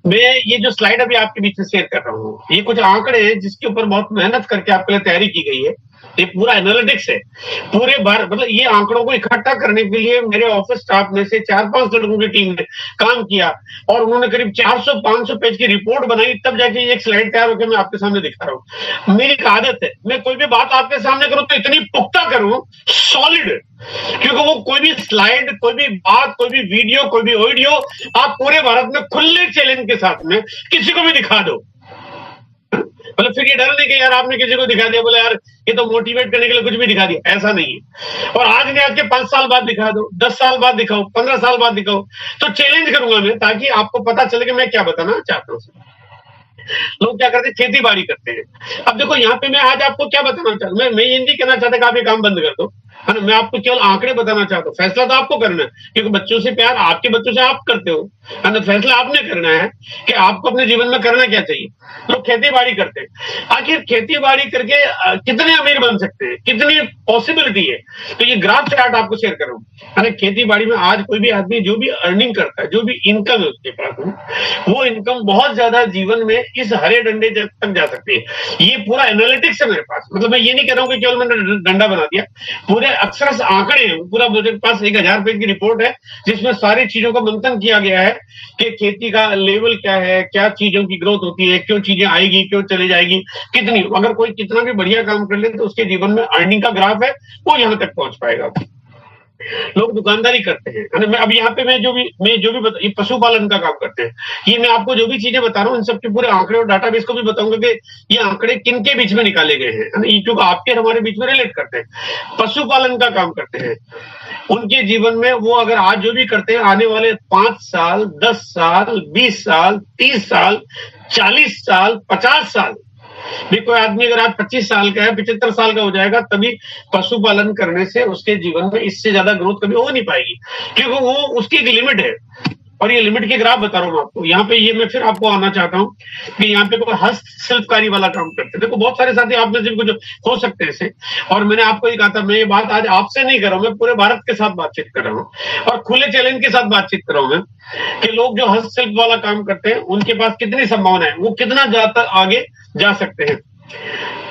मैं ये जो स्लाइड अभी आपके बीच में शेयर कर रहा हूँ, ये कुछ आंकड़े हैं जिसके ऊपर बहुत मेहनत करके आपके लिए तैयारी की गई है। ये पूरा एनालिटिक्स है। पूरे बार मतलब ये आंकड़ों को इकट्ठा करने के लिए मेरे ऑफिस स्टाफ में से 4-5 लोगों की टीम ने काम किया और उन्होंने करीब 400-500 पेज की रिपोर्ट बनाई, तब जाके एक स्लाइड तैयार होकर मैं आपके सामने दिखा रहा हूँ। मेरी एक आदत है, मैं कोई भी बात आपके सामने करूँ तो इतनी पुख्ता करूँ, सॉलिड, क्योंकि वो कोई भी स्लाइड, कोई भी बात, कोई भी वीडियो, कोई भी ऑडियो आप पूरे भारत में खुले चैलेंज के साथ में किसी को भी दिखा दो, मतलब फिर ये डर नहीं कि यार आपने किसी को दिखा दिया, बोले यार ये तो मोटिवेट करने के लिए कुछ भी दिखा दिया, ऐसा नहीं है। और आज नहीं, आज के 5 साल बाद दिखा दो, 10 साल बाद दिखाओ, 15 साल बाद दिखाओ, तो चैलेंज करूंगा मैं, ताकि आपको पता चले कि मैं क्या बताना चाहता हूँ। लोग क्या करते हैं, खेती बाड़ी करते हैं। अब देखो यहाँ पे मैं आज आपको क्या बताना चाहता हूँ, मैं ये नहीं कहना चाहता कि आप ये काम बंद कर दो, है ना। मैं आपको केवल आंकड़े बताना चाहता हूँ। फैसला तो आपको करना है, क्योंकि बच्चों से प्यार आपके बच्चों से आप करते हो, है ना। फैसला आपने करना है कि आपको अपने जीवन में करना क्या चाहिए। लोग खेती बाड़ी करते हैं, आखिर खेती बाड़ी करके कितने अमीर बन सकते हैं, कितनी पॉसिबिलिटी है। तो ये ग्राफ चार्ट आपको शेयर कर रहा हूँ, है ना। खेती बाड़ी में आज कोई भी आदमी जो भी अर्निंग करता है, जो भी इनकम है उसके पास, वो इनकम बहुत ज्यादा जीवन में इस हरे डंडे तक जा सकती है। ये पूरा एनालिटिक्स है मेरे पास, मतलब मैं ये नहीं कह रहा हूँ कि केवल मैंने डंडा बना दिया, पूरे अक्षरश आंकड़े हैं। पूरा मेरे पास 1000 पेज की रिपोर्ट है, जिसमें सारी चीजों का मंथन किया गया है कि खेती का लेवल क्या है, क्या चीजों की ग्रोथ होती है, क्यों चीजें आएगी, क्यों चली जाएगी, कितनी, अगर कोई कितना भी बढ़िया काम कर ले तो उसके जीवन में अर्निंग का ग्राफ है, वो यहां तक पहुंच पाएगा। लोग दुकानदारी करते हैं, मैं अब यहाँ पे मैं जो भी ये पशुपालन का काम करते हैं। ये मैं आपको जो भी चीजें बता रहा हूँ, इन सबके पूरे आंकड़े और डाटाबेस को भी बताऊंगा कि ये आंकड़े किन के बीच में निकाले गए हैं, ये क्योंकि आपके हमारे बीच में रिलेट करते हैं। पशुपालन का काम करते हैं, उनके जीवन में वो अगर आज जो भी करते हैं, आने वाले 5 साल, 10 साल, 20 साल, 30 साल, 40 साल, 50 साल भी, कोई आदमी अगर आज 25 साल का है, 75 साल का हो जाएगा, तभी पशुपालन करने से उसके जीवन में इससे ज्यादा ग्रोथ कभी हो नहीं पाएगी, क्योंकि वो उसकी एक लिमिट है। और ये लिमिट के ग्राफ बता रहा हूँ आपको। यहाँ पे ये मैं फिर आपको आना चाहता हूँ कि यहाँ पे कोई हस्तशिल्पकारी वाला काम करते हैं। देखो बहुत सारे साथी आप में से कुछ हो सकते हैं ऐसे, और मैंने आपको ये कहा था, मैं ये बात आज आपसे नहीं कर रहा हूँ, मैं पूरे भारत के साथ बातचीत कर रहा हूँ और खुले चैलेंज के साथ बातचीत कर रहा हूँ मैं, कि लोग जो हस्तशिल्प वाला काम करते हैं उनके पास कितनी संभावना है, वो कितना ज्यादा आगे जा सकते हैं।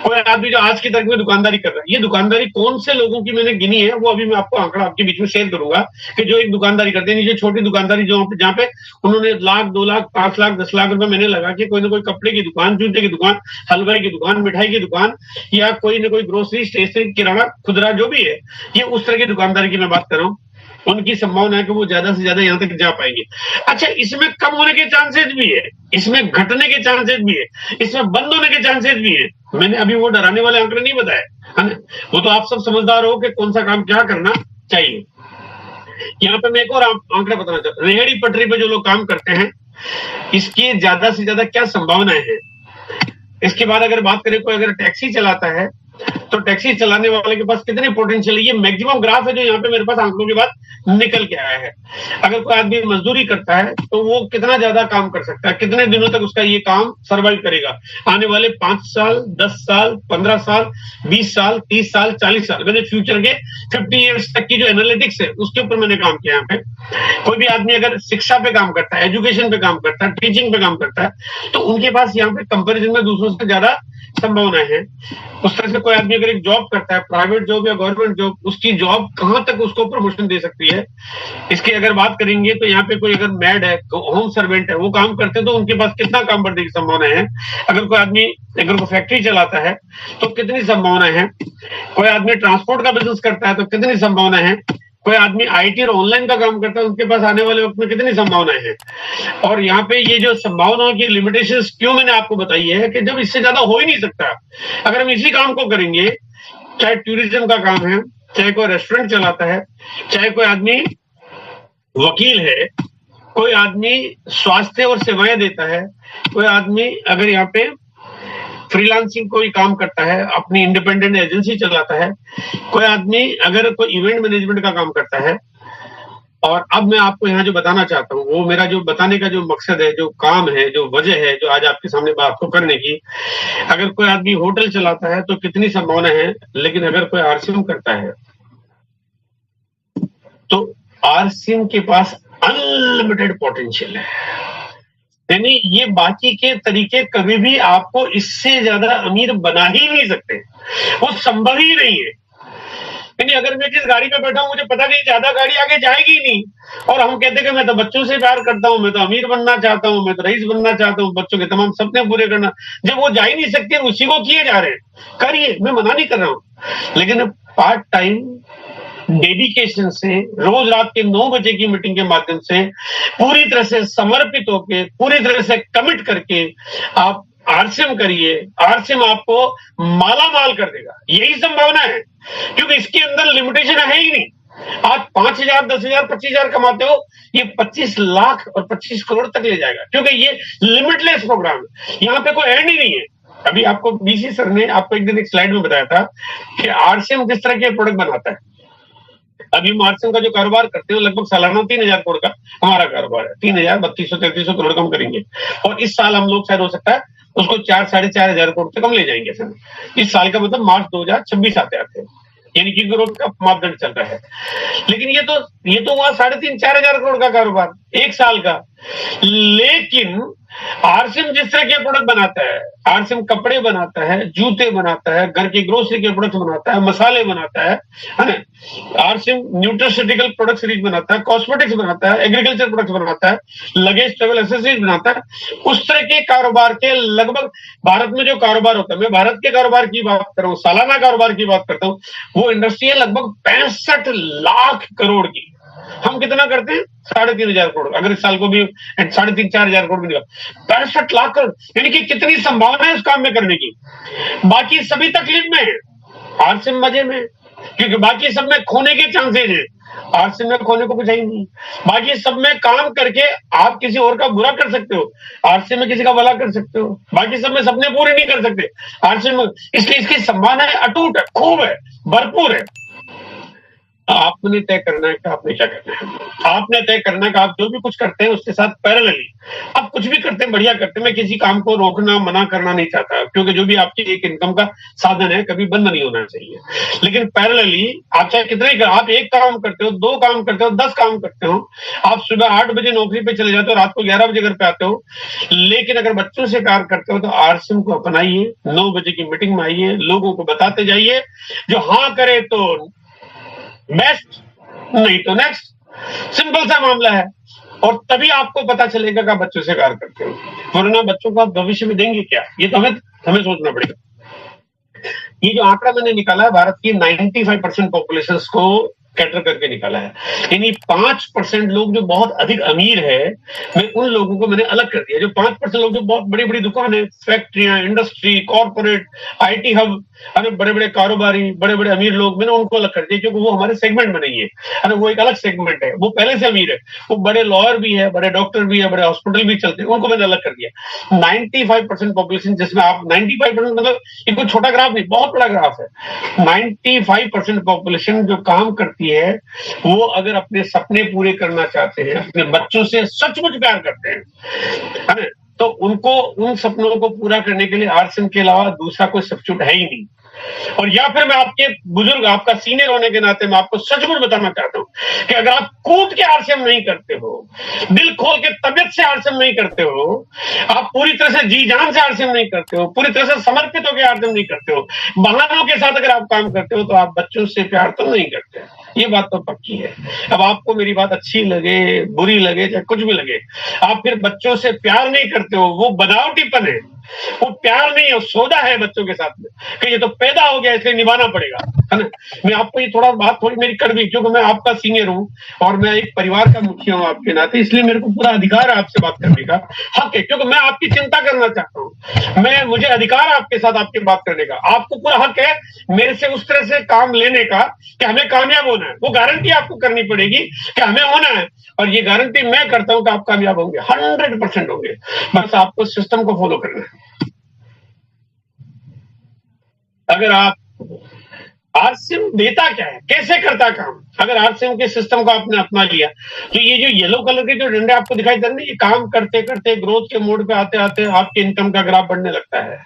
कोई आदमी जो आज की तारीख में दुकानदारी कर रहा है, ये दुकानदारी कौन से लोगों की मैंने गिनी है, वो अभी मैं आपको आंकड़ा आपके बीच में शेयर करूंगा, कि जो एक दुकानदारी करते हैं, जो छोटी दुकानदारी जहाँ पे उन्होंने 1 लाख, 2 लाख, 5 लाख, 10 लाख रुपए मैंने लगा के कोई ना कोई कपड़े की दुकान, जूते की दुकान, हलवाई की दुकान, मिठाई की दुकान, या कोई ना कोई ग्रोसरी, स्टेशनरी, किराना, खुदरा, जो भी है, ये उस तरह की दुकानदारी की मैं बात कर रहा हूँ। उनकी संभावना है कि वो ज्यादा से ज्यादा यहाँ तक जा पाएंगे। अच्छा, इसमें कम होने के चांसेस भी है, इसमें घटने के चांसेस भी है, इसमें बंद होने के चांसेस भी है। मैंने अभी वो डराने वाले आंकड़े नहीं बताए, है ना। वो तो आप सब समझदार हो कि कौन सा काम क्या करना चाहिए। यहाँ पे मैं एक और आंकड़ा बताना चाहता हूँ, रेहड़ी पटरी पे जो लोग काम करते हैं, इसकी ज्यादा से ज्यादा क्या संभावनाएं हैं। इसके बाद अगर बात करें, कोई अगर टैक्सी चलाता है, तो टैक्सी चलाने वाले के पास कितनी पोटेंशियल है। ये मैक्सिमम ग्राफ है जो यहाँ पे मेरे पास आंकड़ों के बाद निकल के आया है। अगर कोई आदमी मजदूरी करता है तो वो कितना ज्यादा काम कर सकता है, कितने दिनों तक उसका ये काम सर्वाइव करेगा, आने वाले 5 साल, 10 साल, 15 साल, 20 साल, 30 साल, 40 साल, मैंने फ्यूचर के 50 ईयर्स तक की जो एनालिटिक्स है उसके ऊपर मैंने काम किया यहाँ पे। कोई भी आदमी अगर शिक्षा पे काम करता है, एजुकेशन पे काम करता है, टीचिंग पे काम करता है, तो उनके पास यहाँ पे कंपेरिजन में दूसरों से ज्यादा संभावनाएं हैं। उस तरह से कोई आदमी अगर एक जॉब करता है, प्राइवेट जॉब या गवर्नमेंट जॉब, उसकी जॉब कहां तक उसको प्रमोशन दे सकती है। इसकी अगर बात करेंगे तो यहाँ पे कोई अगर मैड है, होम सर्वेंट है, वो काम करते हैं तो उनके पास कितना काम बढ़ने की संभावना है। अगर कोई आदमी अगर कोई फैक्ट्री चलाता है तो कितनी संभावना है। कोई आदमी ट्रांसपोर्ट का बिजनेस करता है तो कितनी संभावना है। कोई आदमी आईटी और ऑनलाइन का काम करता है, उनके पास आने वाले वक्त में कितनी संभावनाएं हैं। और यहाँ पे ये जो संभावनाओं की लिमिटेशंस क्यों मैंने आपको बताई है कि जब इससे ज्यादा हो ही नहीं सकता। अगर हम इसी काम को करेंगे, चाहे टूरिज्म का काम है, चाहे कोई रेस्टोरेंट चलाता है, चाहे कोई आदमी वकील है, कोई आदमी स्वास्थ्य और सेवाएं देता है, कोई आदमी अगर यहाँ पे फ्रीलांसिंग कोई काम करता है, अपनी इंडिपेंडेंट एजेंसी चलाता है, कोई आदमी अगर कोई इवेंट मैनेजमेंट का काम करता है। और अब मैं आपको यहाँ जो बताना चाहता हूँ, वो मेरा जो बताने का जो मकसद है, जो काम है, जो वजह है, जो आज आपके सामने बात को करने की। अगर कोई आदमी होटल चलाता है तो कितनी संभावना है, लेकिन अगर कोई आरसीएम करता है तो आरसीएम के पास अनलिमिटेड पोटेंशियल है। यानी ये बाकी के तरीके कभी भी आपको इससे ज्यादा अमीर बना ही नहीं सकते, वो संभव ही नहीं है। यानी अगर मैं जिस गाड़ी में बैठा हूं मुझे पता नहीं ज्यादा गाड़ी आगे जाएगी ही नहीं, और हम कहते हैं कि मैं तो बच्चों से प्यार करता हूं, मैं तो अमीर बनना चाहता हूं, मैं तो रईस बनना चाहता हूं, बच्चों के तमाम सपने पूरे करना, जब वो जा ही नहीं सकते उसी को किए जा रहे हैं। करिए, मैं मना नहीं कर रहा हूं, लेकिन पार्ट टाइम डेडिकेशन से रोज रात के 9 बजे की मीटिंग के माध्यम से पूरी तरह से समर्पित होके, पूरी तरह से कमिट करके आप आरसीएम करिए। आरसीएम आपको माला माल कर देगा, यही संभावना है, क्योंकि इसके अंदर लिमिटेशन है ही नहीं। आज 5,000, 10,000, 25,000 कमाते हो, ये 25 लाख और 25 करोड़ तक ले जाएगा, क्योंकि ये लिमिटलेस प्रोग्राम है, यहाँ पे कोई एंड ही नहीं है। अभी आपको बीसी सर ने आपको एक दिन एक स्लाइड में बताया था कि आरसीएम किस तरह के प्रोडक्ट बनाता है। अभी हम आरसीएम का जो कारोबार करते हैं लगभग सालाना 3,000 करोड़ का हमारा कारोबार है। 3,000, 3200, 3300 करोड़ का हम करेंगे, और इस साल हम लोग शायद हो सकता है उसको 4, 4,500 करोड़ तक हम ले जाएंगे सर। इस साल का मतलब मार्च 2026 आते, यानी कि ग्रोथ का मापदंड चल रहा है। लेकिन ये तो हुआ 3,500, 4,000 करोड़ का कारोबार एक साल का। लेकिन आरसीएम जिस तरह के प्रोडक्ट बनाता है, आरसीएम कपड़े बनाता है, जूते बनाता है, घर की ग्रोसरी के प्रोडक्ट बनाता है, मसाले बनाता है ना, आरसीएम न्यूट्रास्यूटिकल प्रोडक्ट सीरीज बनाता है, कॉस्मेटिक्स बनाता है, एग्रीकल्चर प्रोडक्ट बनाता है, लगेज ट्रेवल एक्सेसरीज बनाता है। उस तरह के कारोबार के लगभग भारत में जो कारोबार होता है, मैं भारत के कारोबार की बात कर रहा हूँ, सालाना कारोबार की बात करता हूँ, वो इंडस्ट्री है लगभग 65 लाख करोड़ की। हम कितना करते हैं? 3,500 करोड़। अगर इस साल को भी 3,500, 4,000 करोड़ मिलेगा, 65 लाख करोड़, यानी कि कितनी संभावना है उस काम में करने की। बाकी सभी तकलीफ में है, आरसीएम मजे में, क्योंकि बाकी सब में खोने के चांसेज है, आरसीएम में खोने को कुछ है ही नहीं। बाकी सब में काम करके आप किसी और का बुरा कर सकते हो, आरसीएम में किसी का भला कर सकते हो। बाकी सब में सपने पूरे नहीं कर सकते, आरसीएम में, इसलिए इसकी संभावना है, अटूट है, खूब है, भरपूर है। आपने तय करना है कि आपने क्या करना है। आपने तय करना है कि आप जो भी कुछ करते हैं उसके साथ पैरेलली आप कुछ भी करते हैं, बढ़िया करते हैं। मैं किसी काम को रोकना, मना करना नहीं चाहता, क्योंकि जो भी आपकी एक इनकम का साधन है कभी बंद नहीं होना चाहिए। लेकिन पैरेलली आप चाहे कितने ही आप एक काम करते हो, 2 काम करते हो, 10 काम करते हो, आप सुबह 8 बजे नौकरी पे चले जाते हो, रात को 11 बजे घर पे आते हो, लेकिन अगर बच्चों से प्यार करते हो तो आरसीएम को अपनाइए, 9 बजे की मीटिंग में आइए, लोगों को बताते जाइए, जो हाँ करे तो बेस्ट, नहीं तो नेक्स्ट। सिंपल सा मामला है, और तभी आपको पता चलेगा कि आप बच्चों से प्यार करते हो, वरना बच्चों को आप भविष्य में देंगे क्या, ये तो हमें सोचना पड़ेगा। ये जो आंकड़ा मैंने निकाला है भारत की 95% पॉपुलेशन को कैटर करके निकाला है, यानी 5% लोग जो बहुत अधिक अमीर है, मैं उन लोगों को मैंने अलग कर दिया। जो 5% लोग जो बहुत बड़ी बड़ी दुकानें, फैक्ट्रियां, इंडस्ट्री, कॉर्पोरेट, आईटी हब, अरे बड़े बड़े कारोबारी, बड़े बड़े अमीर लोग, मैंने उनको अलग कर दिया, क्योंकि वो हमारे सेगमेंट में नहीं है, अरे वो एक अलग सेगमेंट है, वो पहले से अमीर है, वो बड़े लॉयर भी है, बड़े डॉक्टर भी है, बड़े हॉस्पिटल भी चलते हैं, उनको मैंने अलग कर दिया। 95% पॉपुलेशन, जिसमें आप 95% मतलब ये कोई छोटा ग्राफ नहीं, बहुत बड़ा ग्राफ है। 95% पॉपुलेशन जो काम करती है, वो अगर अपने सपने पूरे करना चाहते हैं, अपने बच्चों से सचमुच प्यार करते हैं, है ना, तो उनको उन सपनों को पूरा करने के लिए आरसीएम के अलावा दूसरा कोई सब्स्टिट्यूट है ही नहीं। और या फिर मैं आपके बुजुर्ग, आपका सीनियर होने के नाते मैं आपको सचमुच बताना चाहता हूं कि अगर आप कूद के आरसीएम नहीं करते हो, दिल खोल के तबियत से आरसीएम नहीं करते हो, आप पूरी तरह से जी जान से आरसीएम नहीं करते हो, पूरी तरह से समर्पित होकर आरसीएम नहीं करते हो, बहानों के साथ अगर आप काम करते हो, तो आप बच्चों से प्यार तो नहीं करते। ये बात तो पक्की है। अब आपको मेरी बात अच्छी लगे, बुरी लगे, चाहे कुछ भी लगे, आप फिर बच्चों से प्यार नहीं करते हो, वो बनावटीपन है, वो प्यार नहीं है, सौदा है बच्चों के साथ में कि ये तो पैदा हो गया इसलिए निभाना पड़ेगा, है ना। मैं आपको ये थोड़ी मेरी कड़वी, क्योंकि मैं आपका सीनियर हूं और मैं एक परिवार का मुखिया हूं आपके नाते, इसलिए मेरे को पूरा अधिकार है आपसे बात करने का, हक है, क्योंकि मैं आपकी चिंता करना चाहता हूं, मुझे अधिकार है आपके साथ आपकी बात करने का, आपको पूरा हक है मेरे से उस तरह से काम लेने का कि हमें कामयाब होना है। वो गारंटी आपको करनी पड़ेगी कि हमें होना है, और ये गारंटी मैं करता हूं कि आप कामयाब होंगे, 100% होंगे। बस आपको सिस्टम को फॉलो करना है। अगर आप आरसीएम देता क्या है, कैसे करता काम, अगर आरसीएम के सिस्टम को आपने अपना लिया, तो ये जो येलो कलर के जो डंडे आपको दिखाई दे रहे हैं, ये काम करते करते ग्रोथ के मोड पे आते आते आपके इनकम का ग्राफ बढ़ने लगता है।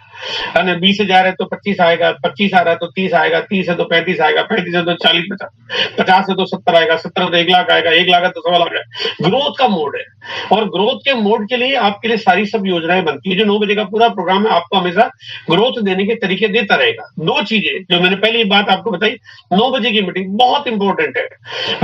20,000 है तो 25 आएगा, 25 आ रहा है तो 30 आएगा, 30 है तो 35 आएगा, 35 है तो 40, 50, 50 है तो 70 आएगा, 70 तो 1 लाख आएगा, 1 लाख है तो 1.25 लाख आएगा। ग्रोथ का मोड है, और ग्रोथ के मोड के लिए आपके लिए सारी सब योजनाएं बनती है। जो 9 बजे का पूरा प्रोग्राम है, आपको हमेशा ग्रोथ देने के तरीके देता रहेगा। 2 चीजें जो मैंने पहली बात आपको बताई, 9 बजे की मीटिंग बहुत इंपॉर्टेंट है।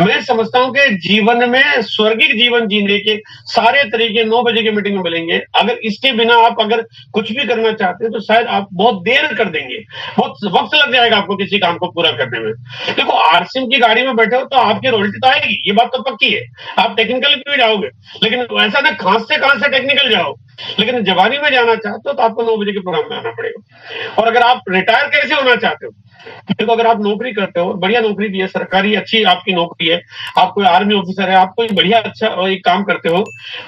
मैं समझता हूं कि जीवन में स्वर्गीय जीवन जीने के सारे तरीके 9 बजे की मीटिंग में मिलेंगे। अगर इसके बिना आप अगर कुछ भी करना चाहते हैं तो शायद आप बहुत देर कर देंगे, बहुत वक्त लग जाएगा आपको किसी काम को पूरा करने में। देखो, आरसीएम की गाड़ी में बैठे हो तो आपकी रॉयल्टी तो आएगी, ये बात तो पक्की है। आप टेक्निकल भी जाओगे, लेकिन ऐसा ना खांसते टेक्निकल जाओ। लेकिन जवानी में जाना चाहते हो तो आपको 9 बजे के प्रोग्राम में आना पड़ेगा। और अगर आप रिटायर कैसे होना चाहते हो, देखो, अगर आप नौकरी करते हो, बढ़िया नौकरी भी है, सरकारी अच्छी आपकी नौकरी है, आप कोई आर्मी ऑफिसर है, आप कोई बढ़िया अच्छा एक काम करते हो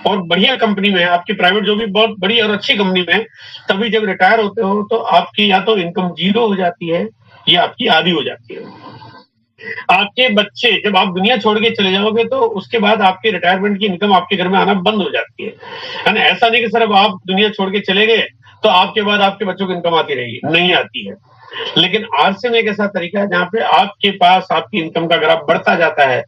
और बढ़िया कंपनी में है, आपकी प्राइवेट जो भी बहुत बड़ी और अच्छी कंपनी में है, तभी जब रिटायर होते हो तो आपकी या तो इनकम 0 हो जाती है या आपकी आधी हो जाती है। आपके बच्चे जब आप दुनिया छोड़ के चले जाओगे तो उसके बाद आपके रिटायरमेंट की इनकम आपके घर में आना बंद हो जाती है ना। ऐसा नहीं कि सिर्फ आप दुनिया छोड़ के चले गए तो आपके बाद आपके बच्चों की इनकम आती रहेगी, नहीं आती है। लेकिन आरसीएम एक ऐसा तरीका है जहां पे आपके पास आपकी इनकम का ग्राफ बढ़ता जाता है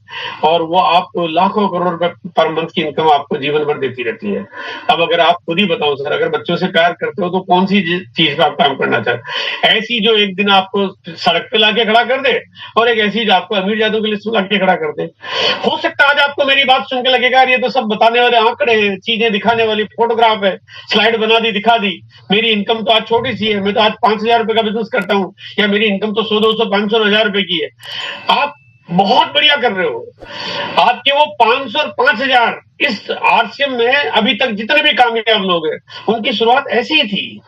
और वो आपको लाखों करोड़ रुपए पर मंथ की इनकम आपको जीवन भर देती रहती है। अब अगर आप खुद ही बताओ सर, अगर बच्चों से प्यार करते हो तो कौन सी चीज पे आप काम करना चाहते? ऐसी जो एक दिन आपको सड़क पे लाके खड़ा कर दे और एक ऐसी जो आपको अमीर जादू की लिस्ट में लाके खड़ा कर दे। हो सकता है आज आपको मेरी बात सुन के लगेगा ये तो सब बताने वाले आंकड़े हैं, चीजें दिखाने वाली फोटोग्राफ है, स्लाइड बना दी दिखा दी, मेरी इनकम तो आज छोटी सी है, मैं तो आज 5,000 रुपए का बिजनेस करता हूं, या मेरी इनकम तो 100, 200, 500, 1,000 रुपए की है। आप बहुत बढ़िया कर रहे हो। आपके वो 500 और 5,000 इस आरसीएम में अभी तक जितने भी कामयाब लोग हैं उनकी शुरुआत ऐसी ही थी।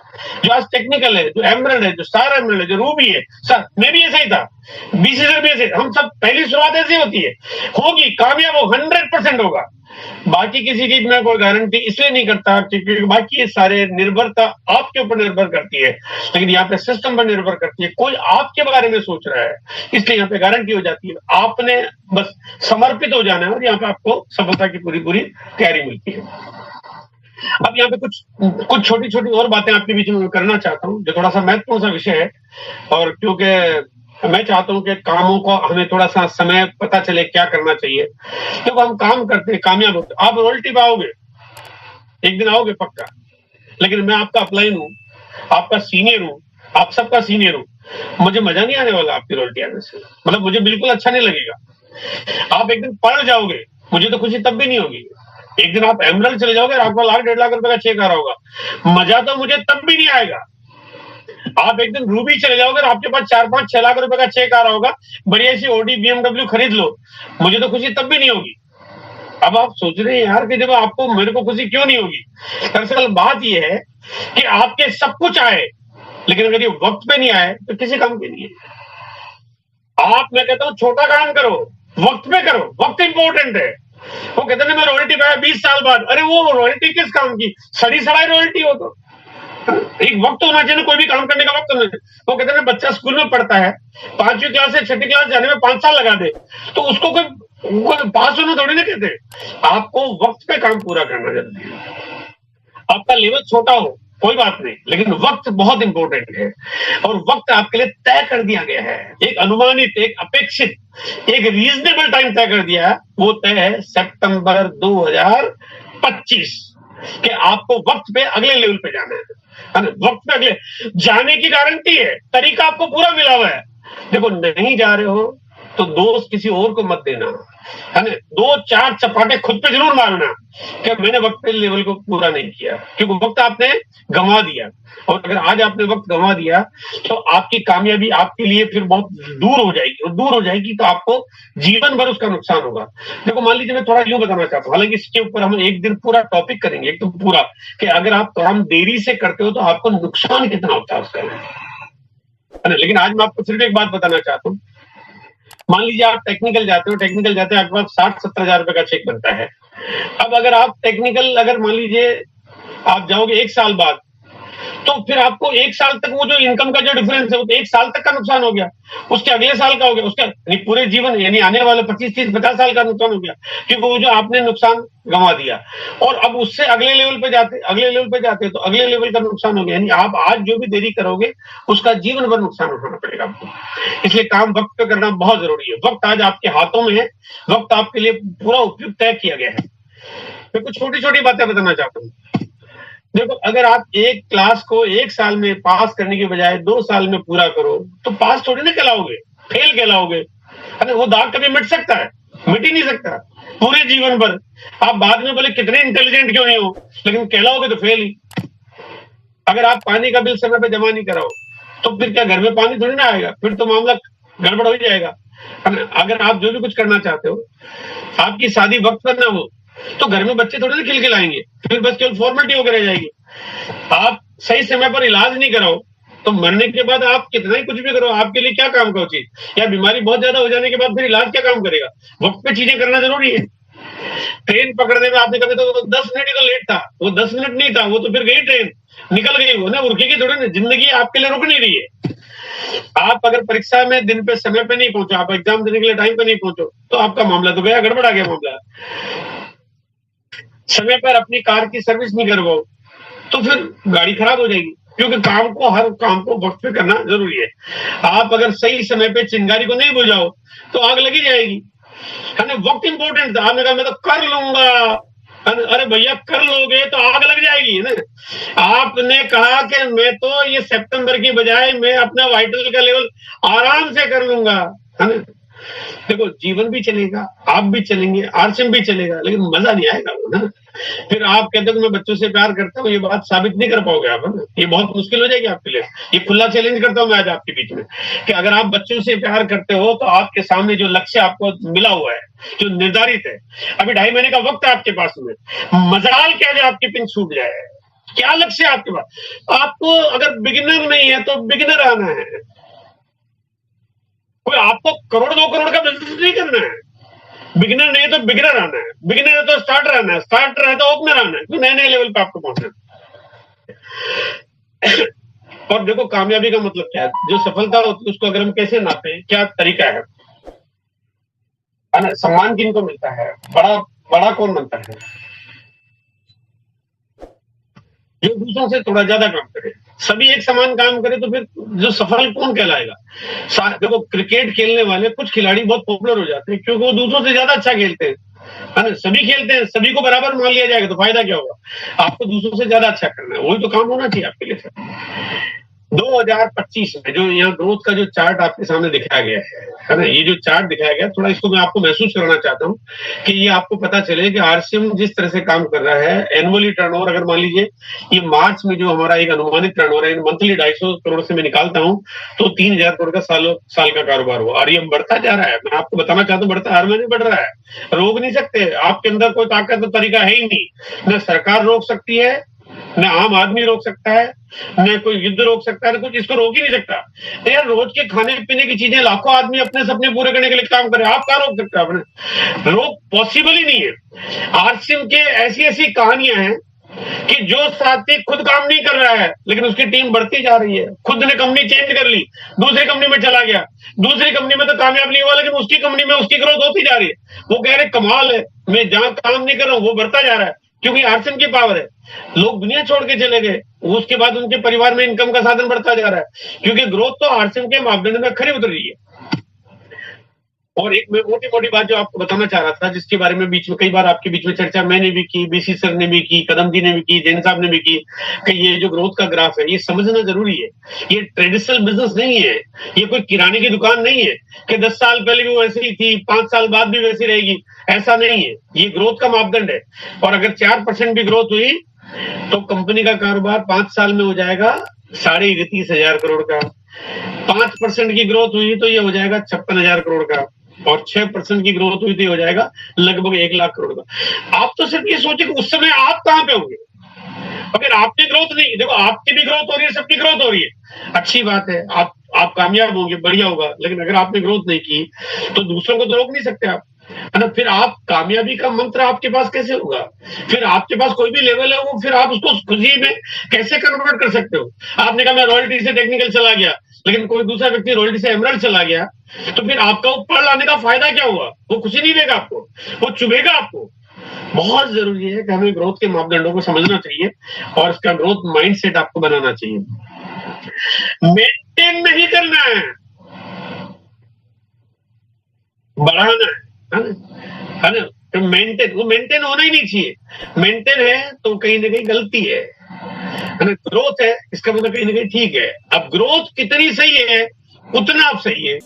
जो आज टेक्निकल है, जो एमरल्ड है, जो स्टार एमरल्ड है, जो रूबी है, सर मैं भी ऐसा ही था, 20,000 भी ऐसे, हम सब पहली शुरुआत ऐसी होती है, होगी कामयाब हो 100% होगा। बाकी किसी चीज में कोई गारंटी इसलिए नहीं करता क्योंकि बाकी ये सारे निर्भरता आपके ऊपर निर्भर करती है, लेकिन यहाँ पे सिस्टम पर निर्भर करती है। कोई आपके बारे में सोच रहा है, इसलिए यहाँ पे गारंटी हो जाती है। आपने बस समर्पित हो जाना है और यहाँ पे आपको सफलता की पूरी पूरी तैयारी मिलती है। अब यहाँ पे कुछ छोटी छोटी और बातें आपके बीच में करना चाहता हूँ जो थोड़ा सा महत्वपूर्ण सा विषय है, और क्योंकि मैं चाहता हूं कि कामों को हमें थोड़ा सा समय पता चले क्या करना चाहिए। जब हम काम करते हैं कामयाब होते, आप रॉयल्टी पे आओगे, एक दिन आओगे पक्का, लेकिन मैं आपका अपलाइन हूं, आपका सीनियर हूं, आप सबका सीनियर हूं, मुझे मजा नहीं आने वाला आपकी रॉयल्टी आने से, मतलब मुझे बिल्कुल अच्छा नहीं लगेगा। आप एक दिन पढ़ जाओगे, मुझे तो खुशी तब भी नहीं होगी। एक दिन आप एमरल्ड चले जाओगे, आपको 1 लाख 1.5 लाख रुपए का चेक आ रहा होगा, मजा तो मुझे तब भी नहीं आएगा। आप एक दिन रूबी चले जाओगे, आपके पास 4-5-6 लाख रुपए का चेक आ रहा होगा, बढ़िया सी ऑडी BMW खरीद लो, मुझे तो खुशी तब भी नहीं होगी। अब आप सोच रहे हैं यार कि जब आपको मेरे को खुशी क्यों नहीं होगी? दरअसल बात यह है कि आपके सब कुछ आए, लेकिन अगर ये वक्त पे नहीं आए तो किसी काम के नहीं है। आप, मैं कहता हूं, छोटा काम करो, वक्त पे करो, वक्त इंपॉर्टेंट है। वो कहते हैं मैं रॉयल्टी पाया 20 साल बाद, अरे वो रॉयल्टी किस काम की? सड़ी सड़ाई रॉयल्टी हो तो एक वक्त होना चाहिए, कोई भी काम करने का वक्त होना चाहिए। वो कहते हैं बच्चा स्कूल में पढ़ता है, 5वीं क्लास से 6ठी क्लास जाने में 5 साल लगा दे, तो उसको कोई पास होना थोड़ी ना कहते। आपको वक्त पे काम पूरा करना जरूरी है। आपका लेवल छोटा हो कोई बात नहीं, लेकिन वक्त बहुत इंपॉर्टेंट है, और वक्त आपके लिए तय कर दिया गया है। एक अनुमानित, एक अपेक्षित, एक रीजनेबल टाइम तय कर दिया है। वो तय है सितंबर 2025 कि आपको वक्त पे अगले लेवल पे जाना है। वक्त पे अगले जाने की गारंटी है, तरीका आपको पूरा मिला हुआ है। देखो, नहीं जा रहे हो तो दोस्त किसी और को मत देना, है ना। 2-4 चपाटे खुद पे जरूर मारना कि मैंने वक्त पे लेवल को पूरा नहीं किया, क्योंकि वक्त आपने गंवा दिया। और अगर आज आपने वक्त गंवा दिया तो आपकी कामयाबी आपके लिए फिर बहुत दूर हो जाएगी, और दूर हो जाएगी तो आपको जीवन भर उसका नुकसान होगा। देखो, मान लीजिए मैं थोड़ा यूं बताना चाहता हूँ, हालांकि इसके ऊपर हम एक दिन पूरा टॉपिक करेंगे, एक तो पूरा कि अगर आप काम देरी से करते हो तो आपको नुकसान कितना होता है उसका, है ना। लेकिन आज मैं आपको सिर्फ एक बात बताना चाहता हूँ। मान लीजिए आप टेक्निकल जाते हो, आपके पास 60-70 हजार रुपए का चेक बनता है। अब अगर आप टेक्निकल, अगर मान लीजिए आप जाओगे 1 साल बाद, तो फिर आपको 1 साल तक वो जो इनकम का जो डिफरेंस है, वो तो 1 साल तक का नुकसान हो गया, उसके अगले साल का हो गया, उसका यानी पूरे जीवन यानी आने वाले 25, 30, 50 साल का नुकसान हो गया, क्योंकि वो जो आपने नुकसान गंवा दिया। और अब उससे अगले लेवल पे जाते तो अगले लेवल का नुकसान हो गया, यानी आप आज जो भी देरी करोगे उसका जीवन भर नुकसान उठाना पड़ेगा आपको। इसलिए काम वक्त पे करना बहुत जरूरी है। वक्त आज आपके हाथों में है, वक्त आपके लिए पूरा उपयुक्त तय किया गया है। मैं कुछ छोटी-छोटी बातें बताना चाहता हूँ। देखो, अगर आप एक क्लास को 1 साल में पास करने के बजाय 2 साल में पूरा करो, तो पास थोड़ी ना कहलाओगे, फेल कहलाओगे। अरे वो दाग कभी मिट सकता है? मिट ही नहीं सकता पूरे जीवन भर। आप बाद में बोले कितने इंटेलिजेंट क्यों नहीं हो, लेकिन कहलाओगे तो फेल ही। अगर आप पानी का बिल समय पे जमा नहीं कराओ, तो फिर क्या घर में पानी थोड़ी ना आएगा, फिर तो मामला गड़बड़ हो ही जाएगा। अगर आप जो भी कुछ करना चाहते हो, आपकी शादी वक्त पर ना हो, तो घर में बच्चे थोड़े ना खिलखिलाएंगे, फिर बस केवल फॉर्मेलिटी होकर रह जाएगी। आप सही समय पर इलाज नहीं कराओ, तो मरने के बाद आप कितना ही कुछ भी करो, आपके लिए क्या काम का चीज, या बीमारी बहुत ज्यादा हो जाने के बाद फिर इलाज क्या काम करेगा। वक्त पे चीजें करना जरूरी है। ट्रेन पकड़ने में आपने कभी तो 10 मिनट ही तो लेट था, वो 10 मिनट नहीं था, वो तो फिर गई ट्रेन, निकल गई वो ना, रुकेगी थोड़ी ना, जिंदगी आपके लिए रुक नहीं रही है। आप अगर परीक्षा में दिन पे समय पे नहीं पहुंचो, आप एग्जाम देने के लिए टाइम पे नहीं पहुंचो, तो आपका मामला तो गया, गड़बड़ा गया मामला। समय पर अपनी कार की सर्विस नहीं करवाओ, तो फिर गाड़ी खराब हो जाएगी, क्योंकि हर काम को वक्त पे करना जरूरी है। आप अगर सही समय पे चिंगारी को नहीं बुझाओ, तो आग लगी जाएगी, है ना। वक्त इंपॉर्टेंट था, आपने कहा मैं तो कर लूंगा, अरे भैया कर लोगे तो आग लग जाएगी ना। आपने कहा कि मैं तो ये सितंबर की बजाय मैं अपना वाइटल का लेवल आराम से कर लूंगा, है ना। देखो, जीवन भी चलेगा, आप भी चलेंगे, आरसीएम भी चलेगा, लेकिन मजा नहीं आएगा ना। फिर आप कहते हो मैं बच्चों से प्यार करता हूँ, ये बात साबित नहीं कर पाओगे आप, है ना। ये बहुत मुश्किल हो जाएगी आपके लिए। ये खुला चैलेंज करता हूँ मैं आज आपके बीच में, कि अगर आप बच्चों से प्यार करते हो, तो आपके सामने जो लक्ष्य आपको मिला हुआ है, जो निर्धारित है, अभी 2.5 महीने का वक्त है आपके पास में, मजाल क्या है आपकी पिन छूट जाए। क्या लक्ष्य है आपके पास? आपको अगर बिगिनर नहीं है तो बिगिनर आना है। कोई आपको करोड़ 2 करोड़ का बिजनेस नहीं करना है। बिगिनर नहीं है तो बिगिनर आना है, बिगिनर है तो स्टार्टर आना है, स्टार्टर है तो ओपनर आना है, तो नए नए लेवल पे आपको पहुंचना है। और देखो, कामयाबी का मतलब क्या है, जो सफलता होती है उसको अगर हम कैसे नापे, क्या तरीका है ना। सम्मान किनको मिलता है, बड़ा कौन बनता है? जो दूसरों से थोड़ा ज्यादा काम करे, सभी एक समान काम करे, तो फिर जो सफल कौन कहलाएगा। देखो, क्रिकेट खेलने वाले कुछ खिलाड़ी बहुत पॉपुलर हो जाते हैं, क्योंकि वो दूसरों से ज्यादा अच्छा खेलते हैं, है ना। सभी खेलते हैं, सभी को बराबर मान लिया जाएगा, तो फायदा क्या होगा। आपको दूसरों से ज्यादा अच्छा करना है, वही तो काम होना चाहिए आपके लिए सर। 2025 में जो यहाँ ग्रोथ का जो चार्ट आपके सामने दिखाया गया है ना, ये जो चार्ट दिखाया गया, थोड़ा इसको मैं आपको महसूस कराना चाहता हूँ, कि ये आपको पता चले कि आरसीएम जिस तरह से काम कर रहा है। एनुअली टर्नओवर अगर मान लीजिए, ये मार्च में जो हमारा एक अनुमानित टर्नओवर है, मंथली 250 करोड़ से मैं निकालता हूँ, तो 3000 करोड़ का साल का कारोबार हुआ, और ये बढ़ता जा रहा है। मैं आपको बताना चाहता हूँ, बढ़ता हर महीने बढ़ रहा है, रोक नहीं सकते। आपके अंदर कोई ताकत तो तरीका है ही नहीं, न सरकार रोक सकती है, न आम आदमी रोक सकता है, न कोई युद्ध रोक सकता है, कुछ इसको रोक ही नहीं सकता। तो यार, रोज के खाने पीने की चीजें लाखों आदमी अपने सपने पूरे करने के लिए काम करे, आप क्या रोक सकते हैं अपने? रोक पॉसिबल ही नहीं है। आरसीएम के ऐसी ऐसी कहानियां हैं कि जो साथी खुद काम नहीं कर रहा है, लेकिन उसकी टीम बढ़ती जा रही है, खुद ने कंपनी चेंज कर ली, दूसरी कंपनी में चला गया, दूसरी कंपनी में तो कामयाब नहीं हुआ, लेकिन उसकी कंपनी में उसकी ग्रोथ होती जा रही है। वो कह रहे कमाल है, मैं जहां काम नहीं कर रहा हूं वो बढ़ता जा रहा है, क्योंकि आरसीएम की पावर है। लोग दुनिया छोड़ के चले गए, उसके बाद उनके परिवार में इनकम का साधन बढ़ता जा रहा है, क्योंकि ग्रोथ तो आरसीएम के मापदंड में खरी उतर रही है। और एक मोटी मोटी बात जो आपको बताना चाह रहा था, जिसके बारे में बीच में कई बार आपके बीच में चर्चा मैंने भी की, बीसी सर ने भी की, कदम जी ने भी की, जैन साहब ने भी की, कि ये जो ग्रोथ का ग्राफ है, ये समझना जरूरी है। ये ट्रेडिशनल बिजनेस नहीं है, ये कोई किराने की दुकान नहीं है कि 10 साल पहले भी वो ऐसी ही थी, 5 साल बाद भी वैसी रहेगी, ऐसा नहीं है। ये ग्रोथ का मापदंड है, और अगर 4% भी ग्रोथ हुई, तो कंपनी का कारोबार 5 साल में हो जाएगा 31,500 करोड़ का। 5% की ग्रोथ हुई तो ये हो जाएगा 56,000 करोड़ का, और 6% की ग्रोथ हुई तो हो जाएगा लगभग 1 लाख करोड़ का। आप तो सिर्फ ये सोचे कि उस समय आप कहां पे होंगे। अगर आपकी ग्रोथ नहीं, देखो आपकी भी ग्रोथ हो रही है, सबकी ग्रोथ हो रही है, अच्छी बात है, आप कामयाब होंगे, बढ़िया होगा, लेकिन अगर आपने ग्रोथ नहीं की, तो दूसरों को तो रोक नहीं सकते आप। है ना? फिर आप कामयाबी का मंत्र आपके पास कैसे होगा? फिर आपके पास कोई भी लेवल है, वो फिर आप उसको खुशी में कैसे कन्वर्ट कर सकते हो? आपने कहा मैं रॉयल्टी से टेक्निकल चला गया, लेकिन कोई दूसरा व्यक्ति रॉयल्टी से एमराल्ड चला गया, तो फिर आपका ऊपर लाने का फायदा क्या हुआ? वो खुशी नहीं देगा आपको, वो चुभेगा आपको। बहुत जरूरी है कि हमें ग्रोथ के मापदंडों को समझना चाहिए और इसका ग्रोथ माइंडसेट आपको बनाना चाहिए। मेंटेन नहीं करना है, बढ़ाना है ना? है ना? तो वो मेंटेन होना ही नहीं चाहिए। मेंटेन है तो कहीं ना कहीं गलती है ना? ग्रोथ है इसका मतलब कहीं ना कहीं ठीक है। अब ग्रोथ कितनी सही है, उतना आप सही है।